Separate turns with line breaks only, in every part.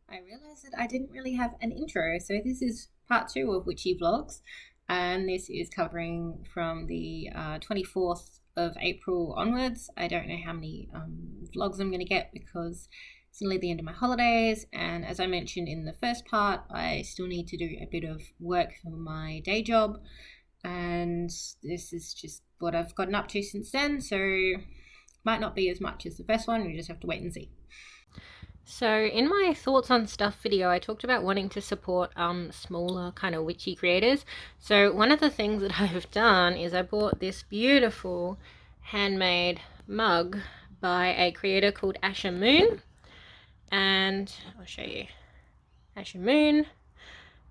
I realized that I didn't really have an intro. So this is part two of Witchy Vlogs, and this is covering from the 24th of April onwards. I don't know how many vlogs I'm going to get because it's nearly the end of my holidays, and as I mentioned in the first part, I still need to do a bit of work for my day job, and this is just what I've gotten up to since then, so might not be as much as the first one. We just have to wait and see. So in my thoughts on stuff video, I talked about wanting to support smaller kind of witchy creators. So one of the things that I've done is I bought this beautiful handmade mug by a creator called Asher Moon, and I'll show you Asher Moon.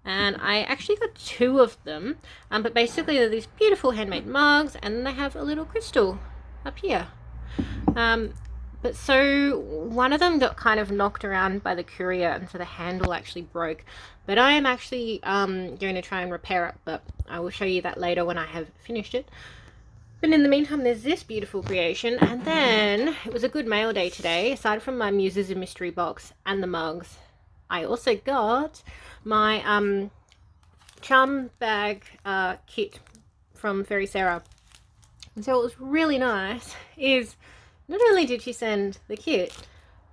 And I actually got two of them, but basically they're these beautiful handmade mugs, and then they have a little crystal up here. But so one of them got kind of knocked around by the courier, and so the handle actually broke. But I am actually going to try and repair it, but I will show you that later when I have finished it. But in the meantime, there's this beautiful creation, and then it was a good mail day today. Aside from my Muses and Mystery box and the mugs, I also got my charm bag kit from Fairy Sarah. And so what was really nice is not only did she send the kit,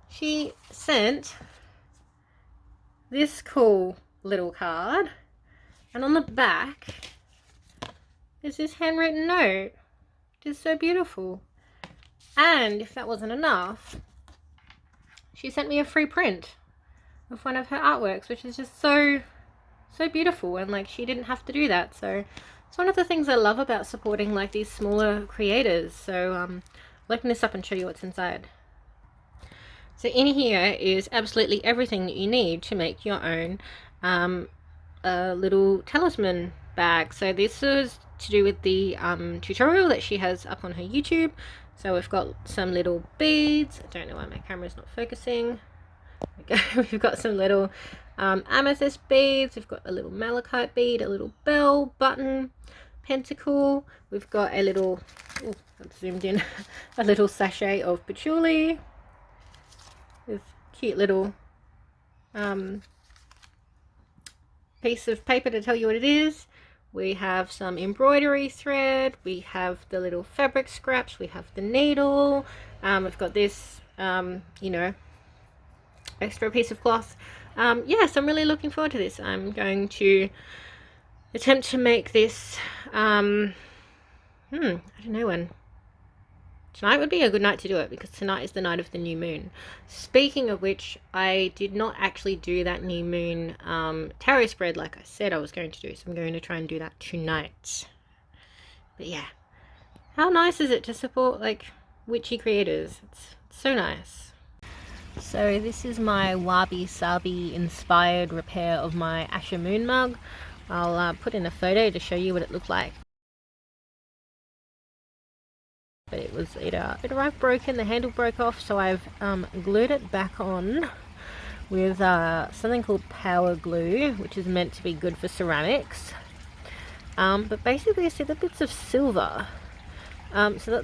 she sent this cool little card, and on the back is this handwritten note. It is so beautiful. And if that wasn't enough, she sent me a free print of one of her artworks, which is just so beautiful, and like she didn't have to do that. So it's one of the things I love about supporting like these smaller creators. So I'll open this up and show you what's inside. So in here is absolutely everything that you need to make your own little talisman bag. So this is to do with the tutorial that she has up on her YouTube. So we've got some little beads. I don't know why my camera's not focusing. We've got some little amethyst beads. We've got a little malachite bead, a little bell, button, pentacle. We've got a little, oh, I've zoomed in, a little sachet of patchouli with cute little piece of paper to tell you what it is. We have some embroidery thread. We have the little fabric scraps. We have the needle. We've got this, you know, extra piece of cloth. Yes, I'm really looking forward to this. I'm going to attempt to make this I don't know when. Tonight would be a good night to do it, because tonight is the night of the new moon. Speaking of which, I did not actually do that new moon tarot spread like I said I was going to do, so I'm going to try and do that tonight. But yeah, how nice is it to support like witchy creators? It's so nice. So this is my Wabi Sabi inspired repair of my Asher Moon mug. I'll put in a photo to show you what it looked like. But it arrived broken, the handle broke off, so I've glued it back on with something called power glue, which is meant to be good for ceramics. But basically, see the bits of silver. So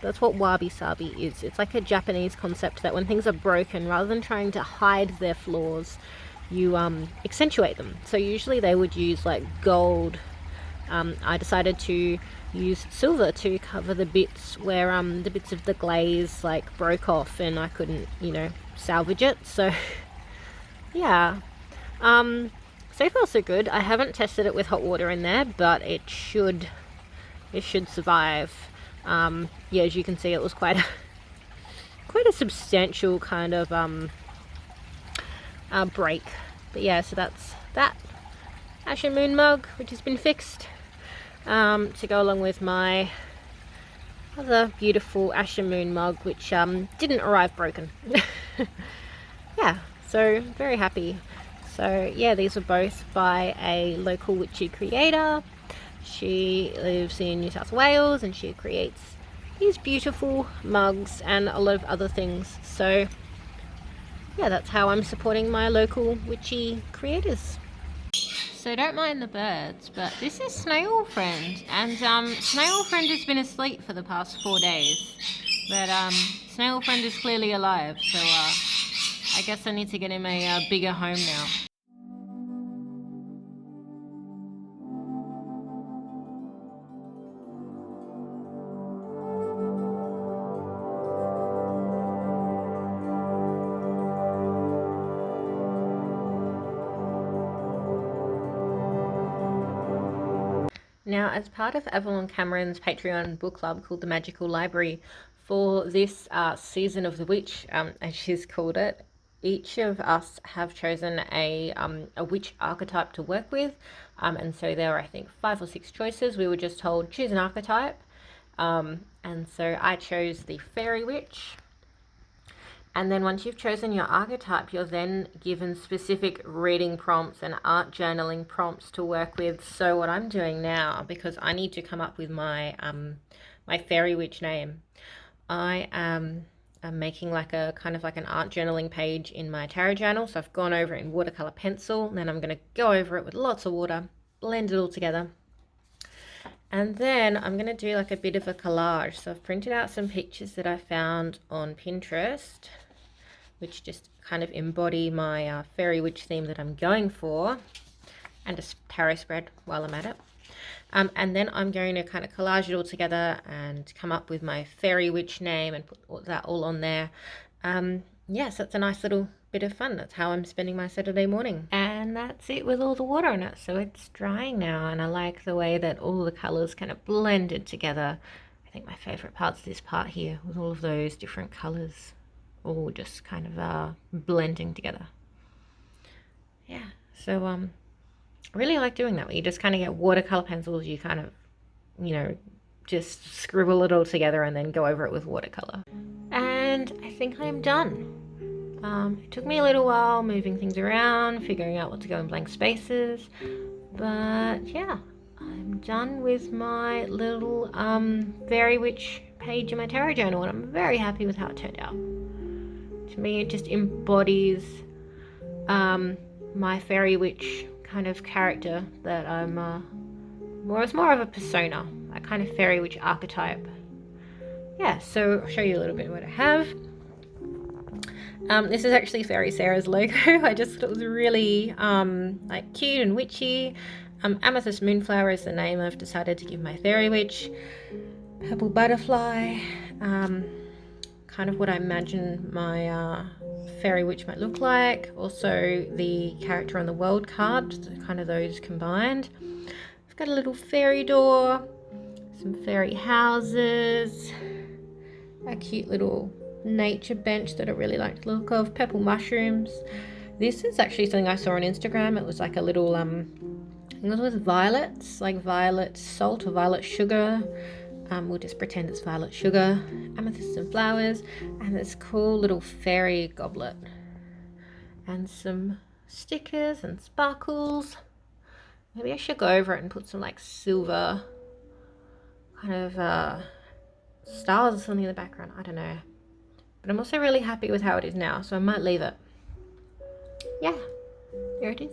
that's what wabi sabi is. It's like a Japanese concept that when things are broken, rather than trying to hide their flaws, you accentuate them. So usually they would use like gold. I decided to use silver to cover the bits where the bits of the glaze like broke off and I couldn't, you know, salvage it. So yeah, so far so good. I haven't tested it with hot water in there, but it should survive. Yeah, as you can see, it was quite a substantial kind of break. But yeah, so that's that Asher Moon mug, which has been fixed, to go along with my other beautiful Asher Moon mug, which didn't arrive broken. Yeah, so very happy. So yeah, these were both by a local witchy creator. She lives in New South Wales and she creates these beautiful mugs and a lot of other things. So yeah, that's how I'm supporting my local witchy creators. So don't mind the birds, but this is Snail Friend, and Snail Friend has been asleep for the past 4 days, but Snail Friend is clearly alive, so I guess I need to get him a bigger home now. Now, as part of Avalon Cameron's Patreon book club called the Magical Library, for this season of The Witch, as she's called it, each of us have chosen a witch archetype to work with. And so there are, I think, 5 or 6 choices. We were just told, choose an archetype. And so I chose the Fairy Witch. And then once you've chosen your archetype, you're then given specific reading prompts and art journaling prompts to work with. So what I'm doing now, because I need to come up with my my fairy witch name, I am making like a kind of like an art journaling page in my tarot journal. So I've gone over it in watercolor pencil, and then I'm going to go over it with lots of water, blend it all together. And then I'm going to do like a bit of a collage. So I've printed out some pictures that I found on Pinterest, which just kind of embody my fairy witch theme that I'm going for, and a tarot spread while I'm at it. And then I'm going to kind of collage it all together and come up with my fairy witch name and put that all on there. Yeah, so it's a nice little bit of fun. That's how I'm spending my Saturday morning. And that's it with all the water in it. So it's drying now, and I like the way that all the colors kind of blended together. I think my favorite part's this part here with all of those different colors all just kind of blending together. Yeah, so I really like doing that. You just kind of get watercolor pencils, you kind of, you know, just scribble it all together and then go over it with watercolor. And I think I'm done. It took me a little while moving things around, figuring out what to go in blank spaces, but yeah, I'm done with my little fairy witch page in my tarot journal, and I'm very happy with how it turned out. To me, it just embodies my fairy witch kind of character that I'm it's more of a persona, a kind of fairy witch archetype. Yeah, so I'll show you a little bit of what I have. This is actually Fairy Sarah's logo. I just thought it was really like cute and witchy. Amethyst Moonflower is the name I've decided to give my fairy witch. Purple butterfly, kind of what I imagine my fairy witch might look like. Also the character on the world card, kind of those combined. I've got a little fairy door, some fairy houses, a cute little nature bench that I really like the look of, purple mushrooms. This is actually something I saw on Instagram. It was like a little I think it was violets, like violet salt or violet sugar. We'll just pretend it's violet sugar, amethyst and flowers, and this cool little fairy goblet, and some stickers and sparkles. Maybe I should go over it and put some like silver kind of stars or something in the background. I don't know. But I'm also really happy with how it is now, so I might leave it. Yeah, here it is.